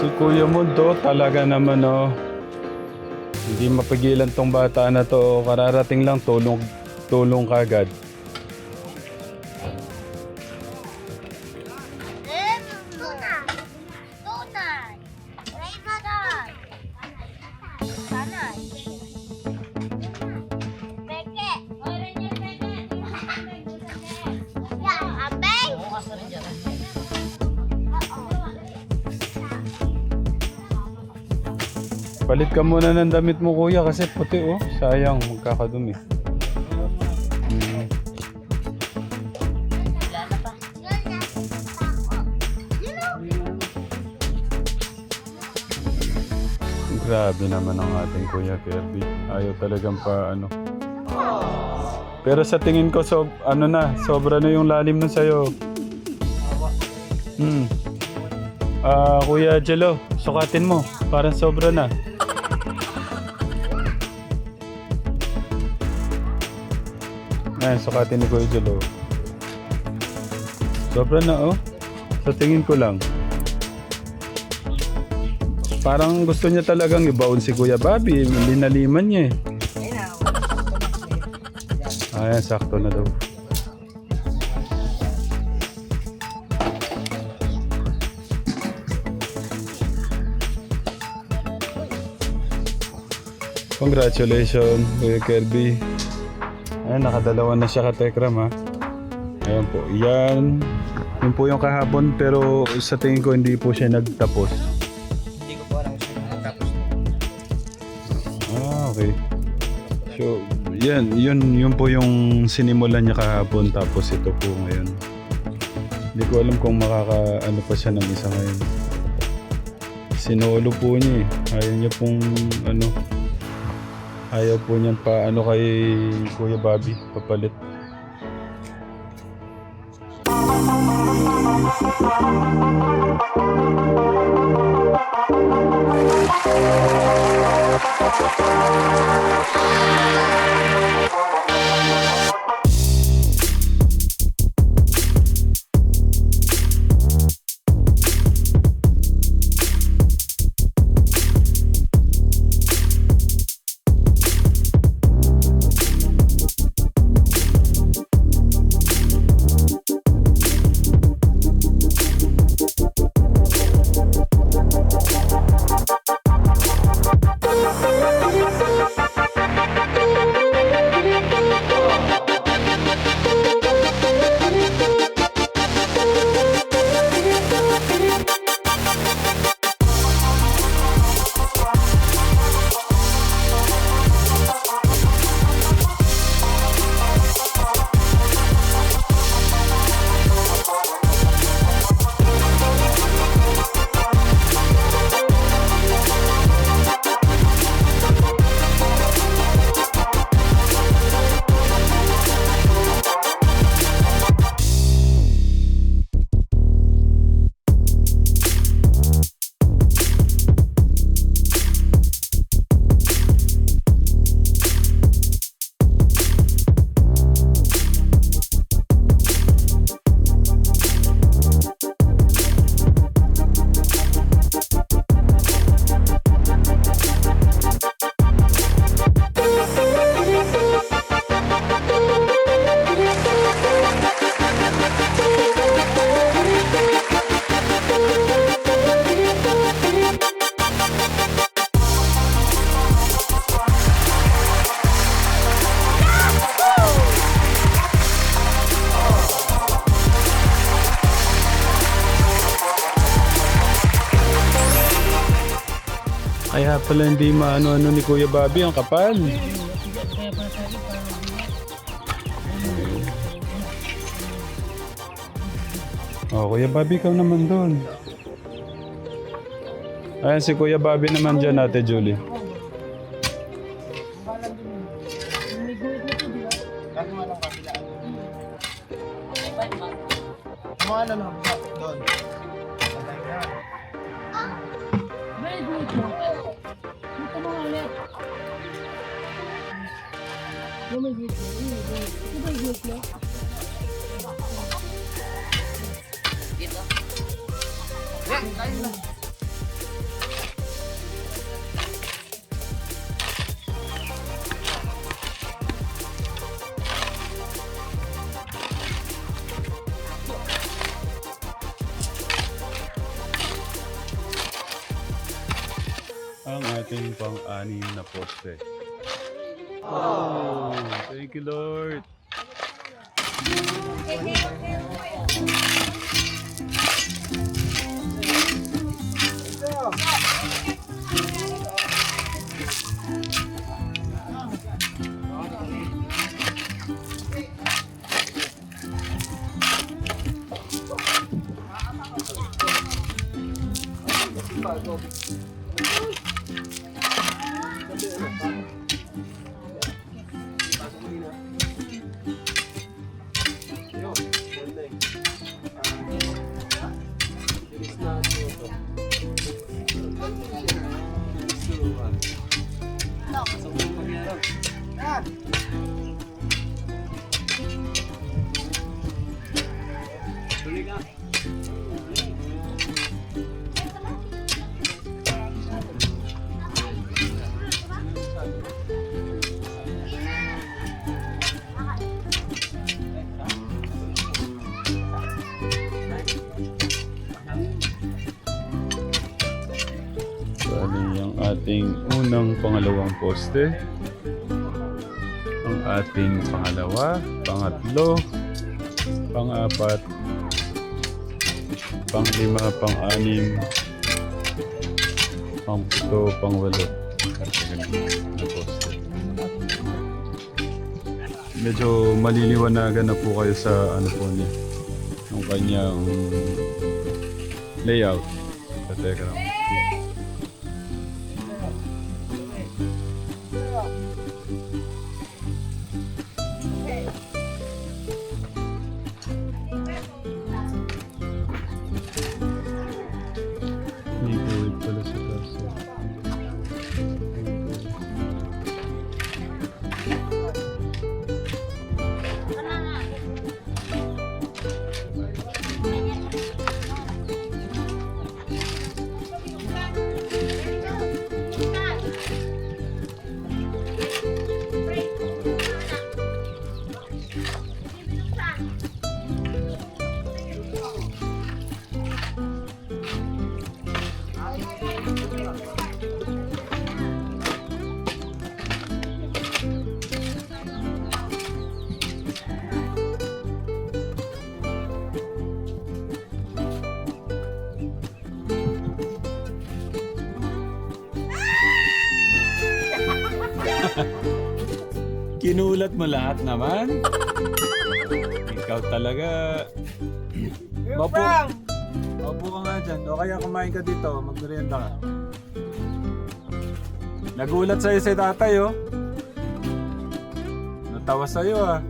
Si Kuya Mundo talaga naman oh. Hindi mapigilan tong bata na to. Kararating lang tulong kagad. Tunay. Raymadan. Tanay. Peke. Ya, abay. Palit ka muna ng damit mo kuya kasi puti oh. Sayang magkakadumi. Grabe naman ang ating Kuya Kirby. Ayaw talagang pa ano. Pero sa tingin ko sobra na yung lalim nun sa'yo. Kuya Jello, sukatin mo. Parang sobra na. Ayan, sukatin ni Kuya Jello. Sobra na oh. Sa tingin ko lang. Parang gusto niya talagang ibaon si Kuya Bobby. Linaliman niya eh. Ayan, sakto na daw. Congratulations, Kuya Kirby. Ayan, nakadalawa na siya ka-Tekram ha. Ayan po, yan. Yun po yung kahapon pero sa tingin ko hindi po siya nagtapos. Okay. So, yun po yung sinimulan niya kahapon tapos ito po ngayon. Hindi ko alam kung makakaano pa siya ng isa ngayon. Sinolo po niya eh. Ayaw po niyan pa ano kay Kuya Bobby papalit. Kaya pala hindi maano-ano ni Kuya Bobby ang kapal. Oh, Kuya Bobby, ikaw naman doon. Ayan si Kuya Bobby naman dyan, Ate Julie. Ano lang, doon. Ang ating pang-anim na poste. Oh, thank you, Lord. Bali ang ating unang pangalawang poste. Ang ating pangalawa, pangatlo, pang-apat, pang-lima, pang-anim, pang-pito, pang-walo. Na poste. Medyo maliliwanagan na po kayo sa ano po niya, yung kanyang layout. Teka lang. May guhit pala sa taas. Kinulat mo lahat naman. Ikaw talaga. Mapo. Mapo ka nga dyan. O kaya kumain ka dito. Magmerienda ka. Nagulat sa'yo si tatay, oh. Natawa sa'yo, ah.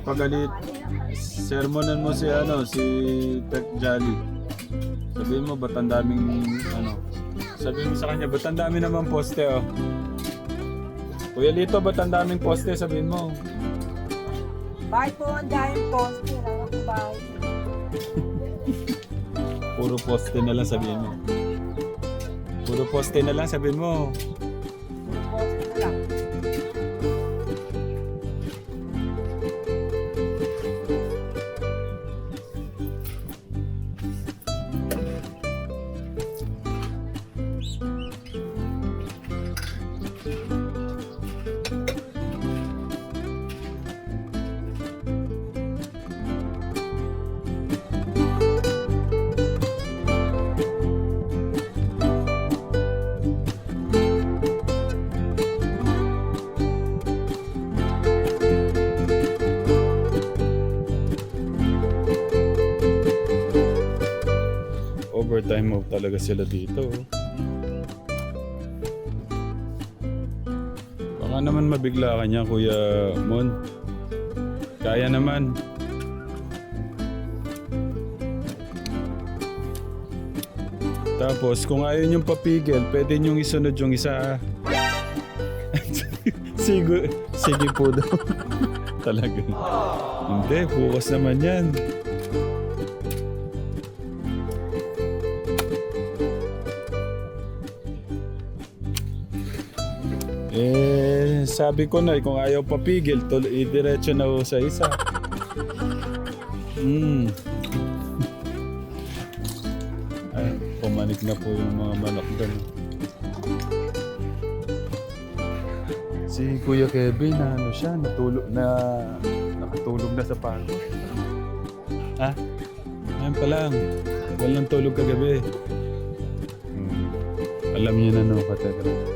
Pagalit, sermonan mo si si Tech Jolly. Sabihin mo ba't ang daming sabihin mo sa kanya ba't ang dami naman poste, oh. Kuya Lito, ba't ang daming poste, sabihin mo. Bakit po ang daming poste lang ako bahay? Puro poste na lang sabihin mo. Puro poste na lang sabihin mo. Puro poste na lang. Nag-overtime mo talaga sila dito. Baka naman mabigla ka niya, Kuya Mon. Kaya naman. Tapos, kung ayaw niyong papigil, pwede niyong isunod yung isa. Sige po daw. Talaga. Hindi, bukas naman yan. Sabi ko na, kung ayaw papigil, diretso na ho sa isa. Ay, pumanik na po yung mga manok doon. Si Kuya Kevin, ano siya, nakatulog na sa pagod. Ha? Ngayon pa lang. Walang tulog kagabi. Alam niyo na no, Kategra.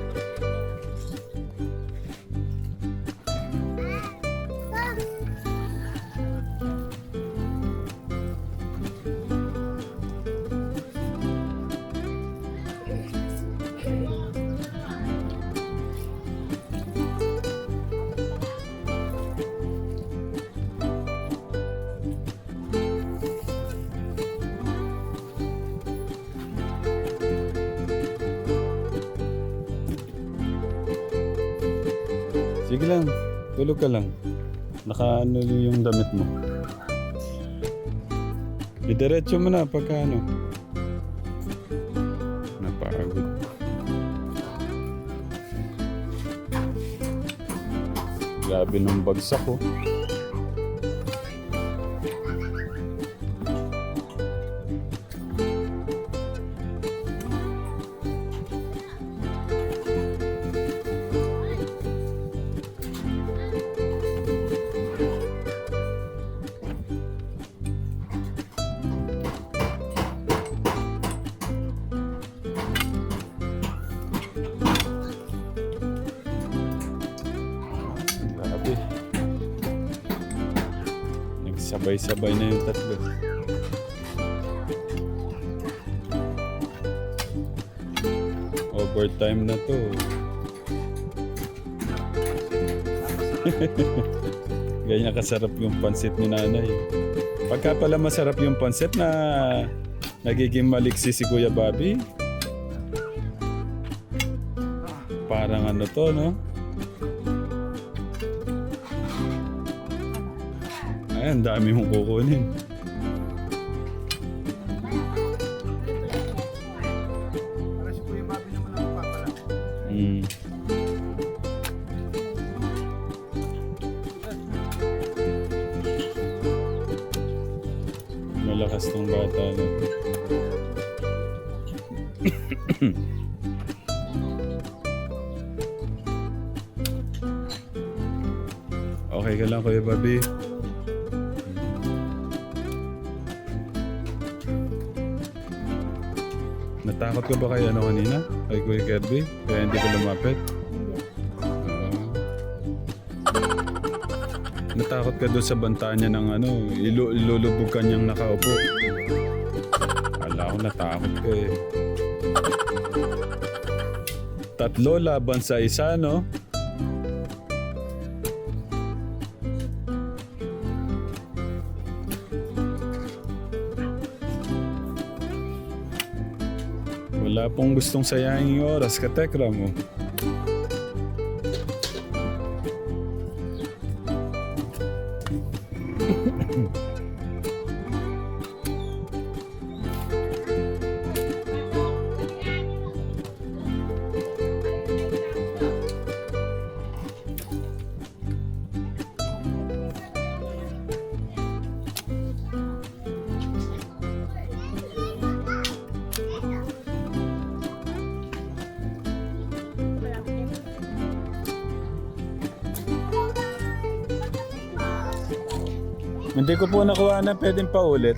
Sige lang, tulog ka lang. Nakaano yung damit mo. Idiretso mo na pagka ano. Napagod. Grabe ng bagsak ko. Sabay-sabay na yung tatlo. Overtime na to. Ganyan kasarap yung pansit ni nanay. Pagka pala masarap yung pansit na nagiging maliksi si Kuya Bobby. Parang ano to, no? Ay, ang dami mong kukunin. Para si Kuya Bobby naman ang papala. Malakas tong bata na to. Okay ka lang, Kuya Bobby? Natakot ka ba kay ano kanina? Kay Kuya Kirby? Kaya hindi ka lumapit? Natakot ka doon sa banta niya ng ano, ilulubog ka niyang nakaupo. Akala ko natakot ka eh. Tatlo laban sa isa, no? Wala pong gustong sayangin yung oras, Katekra mo. Hindi ko po nakuha na pwedeng paulit.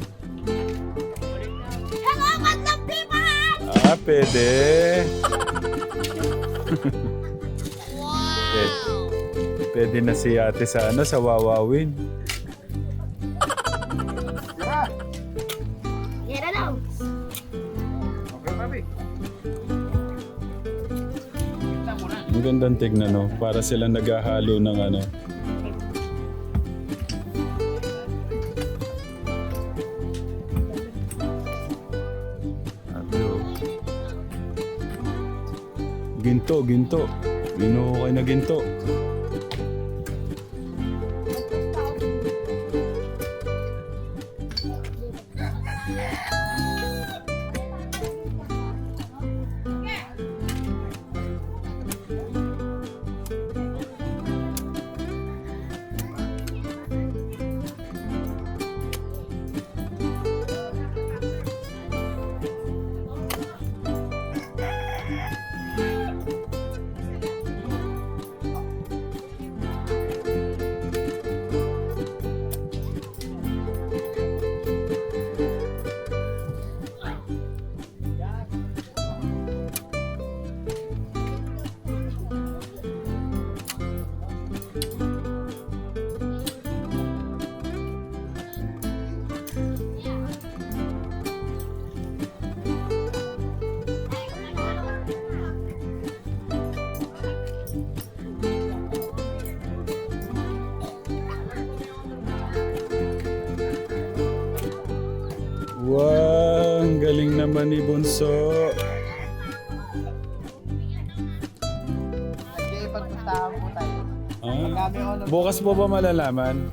Salamat ng piman! Pwede. Pwede na si ate sa ano, sa Wawawin. Yan na daw. Ang gandang tignan, no? Para sila naghahalo ng ano. Ginto, ginto. Binuhukay na ginto. Wow, ang galing naman ni Bunso. Okay, pagpuntahan po tayo. Ah, bukas po ba malalaman?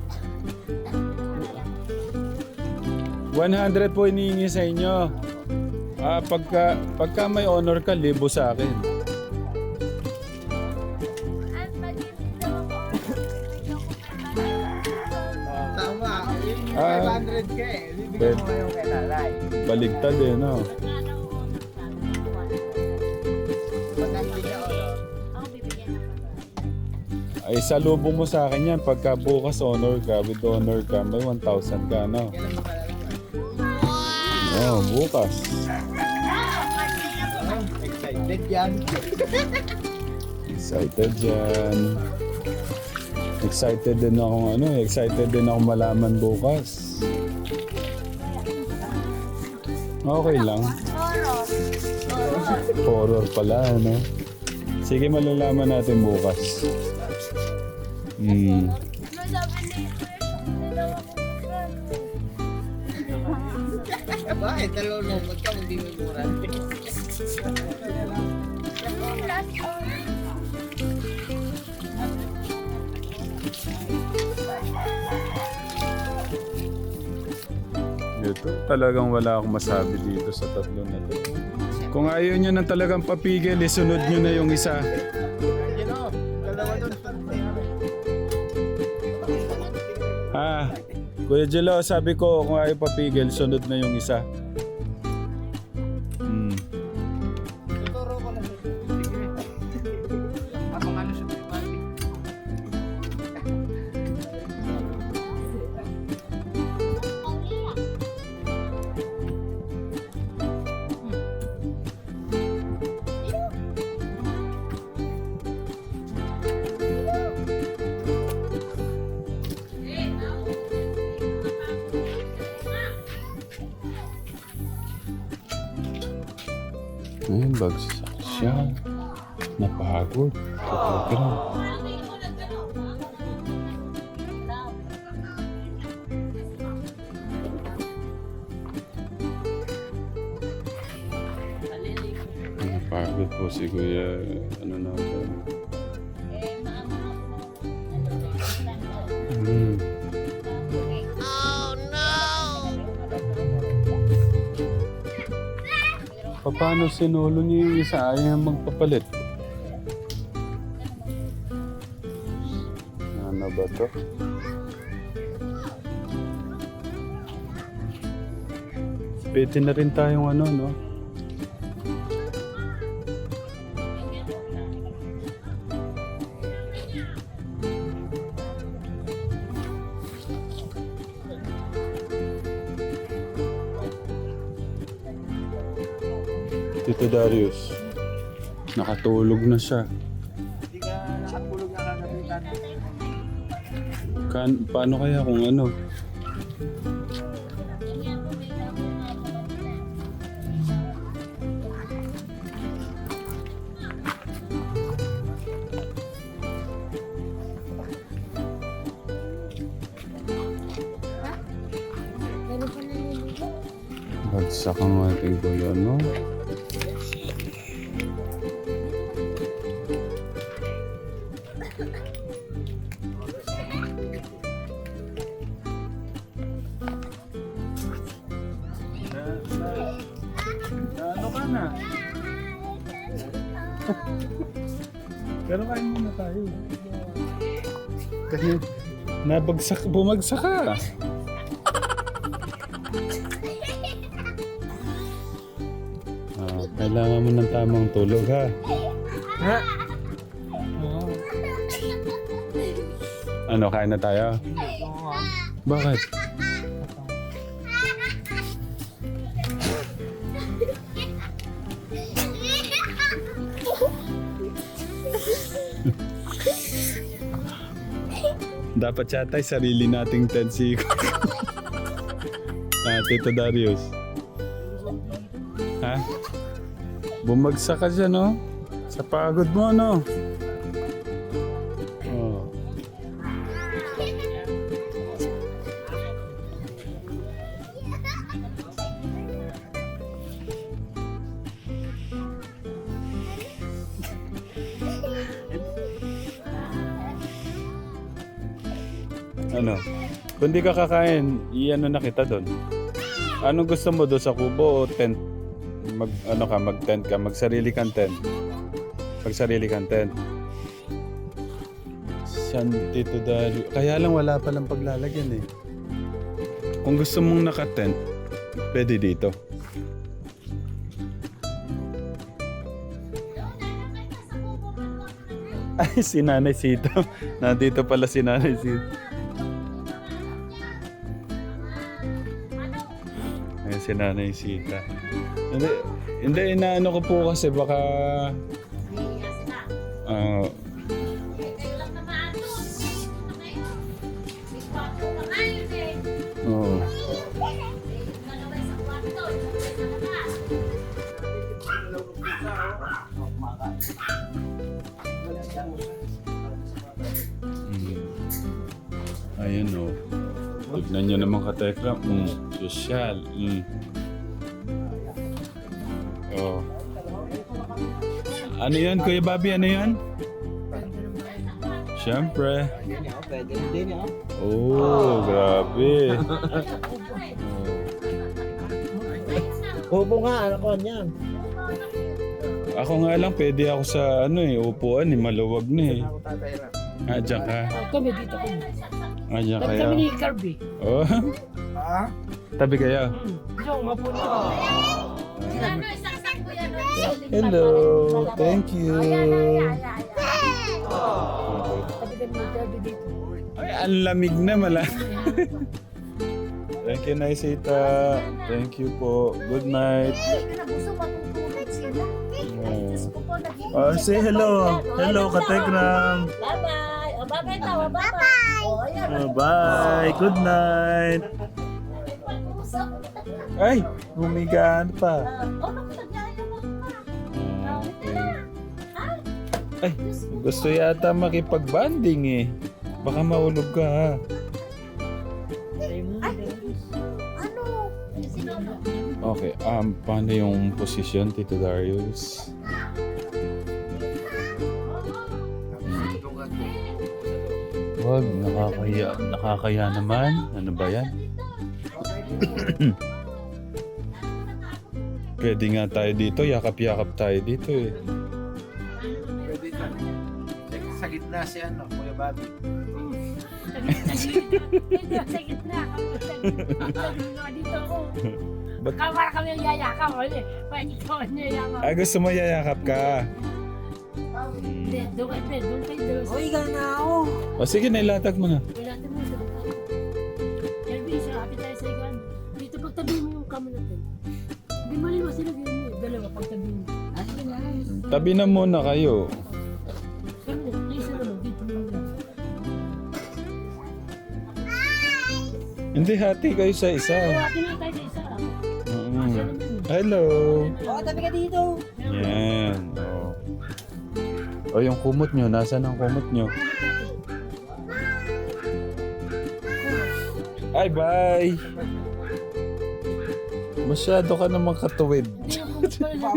100 po iniingi sa inyo. Ah, pagka may honor ka, libo sa akin. Tama. Yung Ah. 500k. Bibigyan mo ngayon kay nanay. Baligtad eh, no? Maganda niya o. Ay, salubong mo sa akin yan. Pagka bukas honor ka, with honor ka, may 1,000 ka, no? Kailan mo malalaman? Oh, bukas. Excited yan. Excited dyan. Excited din ako excited din ako malaman bukas. Okay lang. Horror pala, ano? Sige, malalaman natin bukas. Bakit? Nalulungkot ka, hindi mo mura. Ito, talagang wala akong masabi dito sa tatlo na to. Kung ayaw nyo nang talagang papigil, isunod nyo na yung isa. Yun o, dalawa doon. Ah, Kuya Jello, sabi ko, kung ayaw papigil, sunod na yung isa. Tuturo ko lang. Sige. Abang ano siya, pati. Ayun, bagsak siya. Napagod. Telegram. Napagod po si Kuya. Ano na ako? Paano sinulo niyo yung isa? Ayaw magpapalit. Ano ba to? Pwede na rin tayong ano, no? Tito Darius, nakatulog na siya. Hindi ka nakatulog na kagabitan. Paano kaya kung ano? Bagsak ang ating kuya, no? Ano ka na? Pero kain muna tayo. Kasi bumagsak ka. Kailangan mo ng tamang tulog, ha? Ha? Ano, kain na tayo? Bakit? Dapat yata sarili nating tensi. Tito Darius. Ha? Bumagsak ka dyan, no? Sa pagod mo, no? Oh. Ano? Kung di ka kakain, i-ano na kita doon. Anong gusto mo doon sa kubo o tent? Mag-tent ka, magsarili kang tent. Magsarili kang tent. San Tito Dario. Kaya lang wala palang paglalagyan eh. Kung gusto mong naka-tent, pwede dito. Ay, si Nanay Sito. Nandito pala si Nanay Sito. Ayan si Nanay Sita. Hindi, inaano ko po kasi baka... Oo. Ayun o. Tignan nyo naman katekra. Sosyal. Oh. Ano yan, Kuya Bobby? Ano yan? Siyempre. Pwede din ako. Oh, grabe. Kubo nga, ano ko niyan. Ako nga lang, pwede ako sa upuan eh. Maluwag na eh. Ako tatay lang. Diyan ka. Kami dito kami. Diyan Kami kaya. ni Kirby. Oh, Ha? tabi kayo. Yung mapuno. Ano, isang sakbo yan. Hello, thank you. Kami kami ni Kirby dito. Ay, ang lamig na mala. Thank you, Naisita. Thank you po. Good night. Nabuso, matutulog sila. Say hello. Hello, Katekram. Bye-bye. O, bye-bye tawa. Bye-bye. O, ayan. Bye. Good night. Ay, humigaan pa. O, naku, nagyaya mo pa. Ay, gusto yata makipag-banding eh. Baka maulog ka ha. Ano? Sino? Okay, paano yung posisyon, Tito Darius? Wag, nakakaya naman. Ano ba yan? Pwede nga tayo dito, yakap-yakap tayo dito eh. Pwede ka. Sa gitna si Kuya Bobby. Sa gitna. Dito ako. Ba't- Para kami yung yayakap. Pwede ko niya yayakap. gusto mo yayakap ka? Hindi, doon kayo. Uy, na ako. O sige, nailatag mo na. Wala natin mo sa Kirby, isa kapit tayo sa ikan. Dito pagtabi mo yung kamo natin. Hindi maliwas sila ganyan eh. Dalawa pagtabi mo. Tabi na muna kayo. Kami na, isa naman dito mo lang. Hindi, hati kayo sa isa. Hati na tayo sa isa. Hello. Oo, tabi ka dito. Yan. O yung kumot nyo, nasaan ang kumot nyo? Ay, bye! Masyado ka naman katuwid. Hindi na kumot pala lang.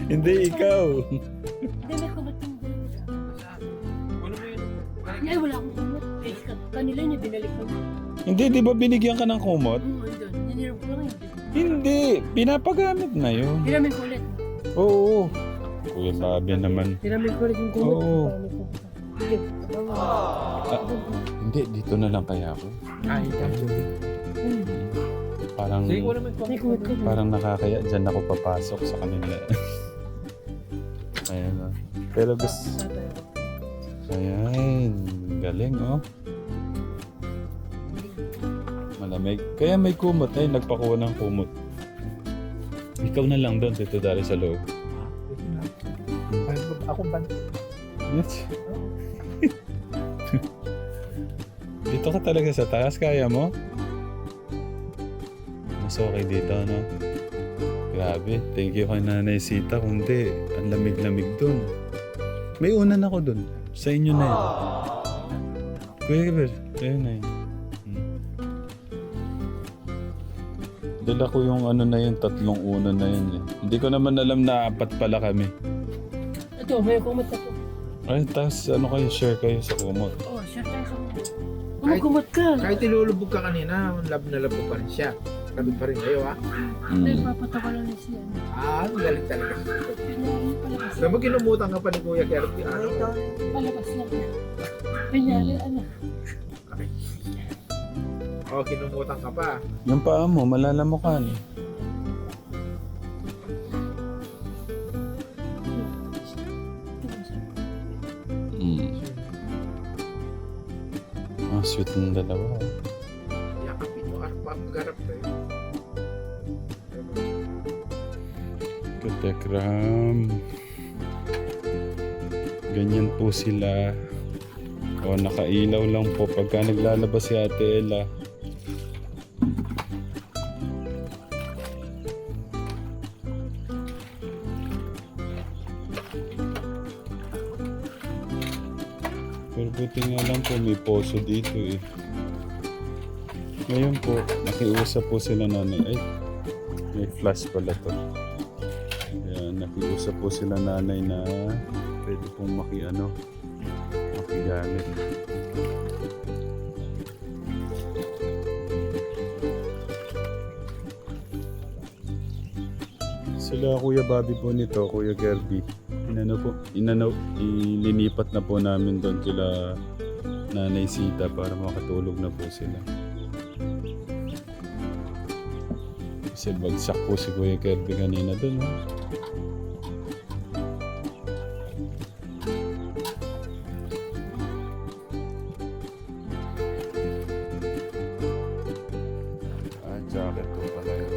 Hindi, ikaw. Hindi, may kumot yung dalawa. Ano mo yun? Ay, wala akong kumot. Eh, kanila niya, binalik ko. Hindi, di ba binigyan ka ng kumot? Andun. Niniram ko lang yun. Hindi, pinapagamit na yun. Tiramin ko ulit. Oo. Kuya Bobby naman. Tiramin ko ulit yung kumot. Oo. Sige. Hindi, dito na lang kaya ako. Ay, Parang, sige, wala naman May kumot ko. parang nakakaya. Diyan ako papasok sa kanila. Ayan o. Pero gusto... Ayan. Galing oh. Malamig. Kaya may kumot. Ay, nagpakuha ng kumot. Ikaw na lang doon, Tito Dari, sa loob. Ako ba? Yes. Dito ka talaga sa taas, kaya mo? Mas okay dito, no? Grabe, thank you kay Nanay Sita. Kung di, ang lamig-lamig dun. May unan ako dun. Sa inyo na yun. Kuya Gaber, ayun na yun. Dala ko yung ano na yun, 3 unan na yun eh. Hindi ko naman alam na 4 pala kami. Ito, may kumot ako. Ay, tapos ano kayo, share kayo sa kumot. Oh, share tayo sa kumot. Kumot ka. Kahit ilulubog ka kanina, love na love mo pa rin siya. Sabi pa rin kayo, ha? Hindi, papatawa lang niya siya. Ah, ang galing talaga. Palabas. Sabi mo, kinumutan ka pa ni Kuya Kirby. Ano? Palabas lang. Kanyari, ano. Oh, kinumutan ka pa. Yung paa mo, malalamukan. Ah, sweet ng dalawa. Yakapin mo, arpa, magharap kayo. Katekram. Ganyan po sila. O, nakailaw lang po pagka naglalabas si Ate Ella. Pero buti nga lang po may poso dito eh. Ngayon po, nakiusap po sila nanay. Ay, may flash pala to. Ayan, nakiusap po sila nanay na pwede pong makigamit. Sila Kuya Bobby po nito, Kuya Kirby. Ilinipat na po namin doon kila Nanay Sita para makatulog na po sila. Kasi bagsak po si Kuya Kirby kanina doon. Oh. Ah, jacket po pala yun.